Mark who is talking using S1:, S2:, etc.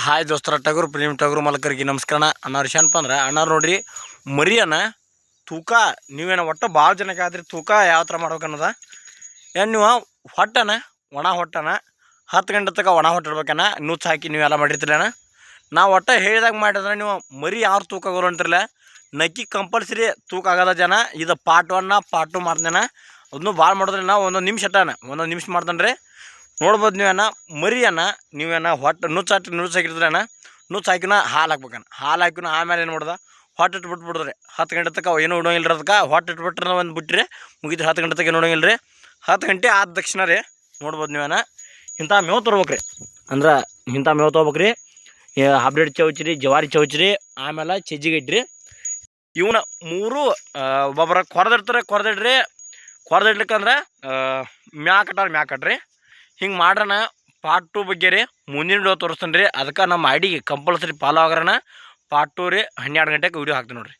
S1: Hi ದೋಸ್ತರ ಟಗರು ಪ್ರೇಮ್ ಟಗರು ಮಲಕರಿಗೆ ನಮಸ್ಕಾರ. ಅಣ್ಣವ್ರು ಏನಪ್ಪ ಅಂದ್ರೆ ಅಣ್ಣವ್ರು ನೋಡ್ರಿ ಮರಿಯನ್ನ ತೂಕ ನೀವೇನೋ ಒಟ್ಟು ಭಾಳ ಜನಕ್ಕೆ ಆದ್ರಿ ತೂಕ ಯಾವ ಥರ ಮಾಡ್ಬೇಕನ್ನೋದ. ಏನು ನೀವು ಹೊಟ್ಟನ ಒಣ ಹೊಟ್ಟನ 10 ಗಂಟೆ ತನಕ ಒಣ ಹೊಟ್ಟಿಡ್ಬೇಕನ್ನ ನುಚ್ಚು ಹಾಕಿ ನೀವೆಲ್ಲ ಮಾಡಿರ್ತಿಲ್ಲಣ್ಣ. ನಾವು ಒಟ್ಟು ಹೇಳಿದಾಗ ಮಾಡಿದ್ರೆ ನೀವು ಮರಿ ಯಾರು ತೂಕ ಆಗೋರು ಅಂತಿರಲ್ಲ, ನಕ್ಕಿ ಕಂಪಲ್ಸರಿ ತೂಕ ಆಗೋದ ಜನ. ಇದು ಪಾರ್ಟ್ 1 ಪಾರ್ಟ್ 2 ಮಾಡ್ದೇನ. ಅದನ್ನು ಭಾಳ ಮಾಡಿದ್ರೆ ನಾವು ಒಂದೊಂದು ನಿಮಿಷ ಮಾಡ್ತಾನೆ ರೀ. ನೋಡ್ಬೋದು ನೀವೇನ ಮರಿಯನ್ನ ನೀವೇನ ಹೊಟ್ಟೆ ನುಚ್ಚು ಹಾಕಿರ್ತೀರಣ್ಣ. ನುಚ್ಚು ಹಾಕಿನ ಹಾಲು ಹಾಕ್ಬೇಕಣ್ಣ. ಹಾಲು ಹಾಕಿನ ಆಮೇಲೆ ಏನು ಮಾಡ್ದೆ ಹೊಟ್ಟೆ ಬಿಟ್ಬಿಡ್ರಿ. 10 ಗಂಟೆ ತನಕ ಏನೂ ಉಡೋಂಗಿಲ್ಲ ರೀ. ಅದಕ್ಕೆ ಹೊಟ್ಟೆ ಇಟ್ಬಿಟ್ರೆ ಒಂದು ಬಿಟ್ರಿ ಮುಗಿದ್ರಿ. 10 ಗಂಟೆ ತನಕ ಏನು ಉಡೋಂಗಿಲ್ಲ ರೀ. 10 ಗಂಟೆ ಆದ ತಕ್ಷಣ ರೀ ನೋಡ್ಬೋದು ನೀವೇನ ಇಂಥ ಮೇವು ತರ್ಬೇಕು ರೀ. ಅಂದ್ರೆ ಇಂಥ ಮೇವು ತೊಗೋಬೇಕು ರೀ. ಹಬ್ರಿಡ್ ಚೌಚ್ರಿ, ಜವಾರಿ ಚೌಚ್ರಿ, ಆಮೇಲೆ ಚಜ್ಜಿಗೈಟ್ರಿ. ಇವನ್ನ ಮೂರು ಒಬ್ಬೊಬ್ಬರ ಕೊರೆದಿಡ್ರಿ. ಕೊರೆದಿಡ್ಲಿಕ್ಕಂದ್ರೆ ಮ್ಯಾಕಟ್ರಿ. ಹಿಂಗೆ ಮಾಡ್ರಣ. ಪಾರ್ಟ್ 2 ಬಗ್ಗೆ ರೀ ಮುಂದಿನ ವಿಡಿಯೋ ತೋರಿಸ್ತಾನೆ ರೀ. ಅದಕ್ಕೆ ನಮ್ಮ ಐಡಿಗೆ ಕಂಪಲ್ಸರಿ ಫಾಲೋ ಆಗ್ರಣ. ಪಾರ್ಟ್ 2 ರೀ 12 ಗಂಟೆಗೆ ವಿಡಿಯೋ ಹಾಕ್ತೀನಿ ನೋಡಿರಿ.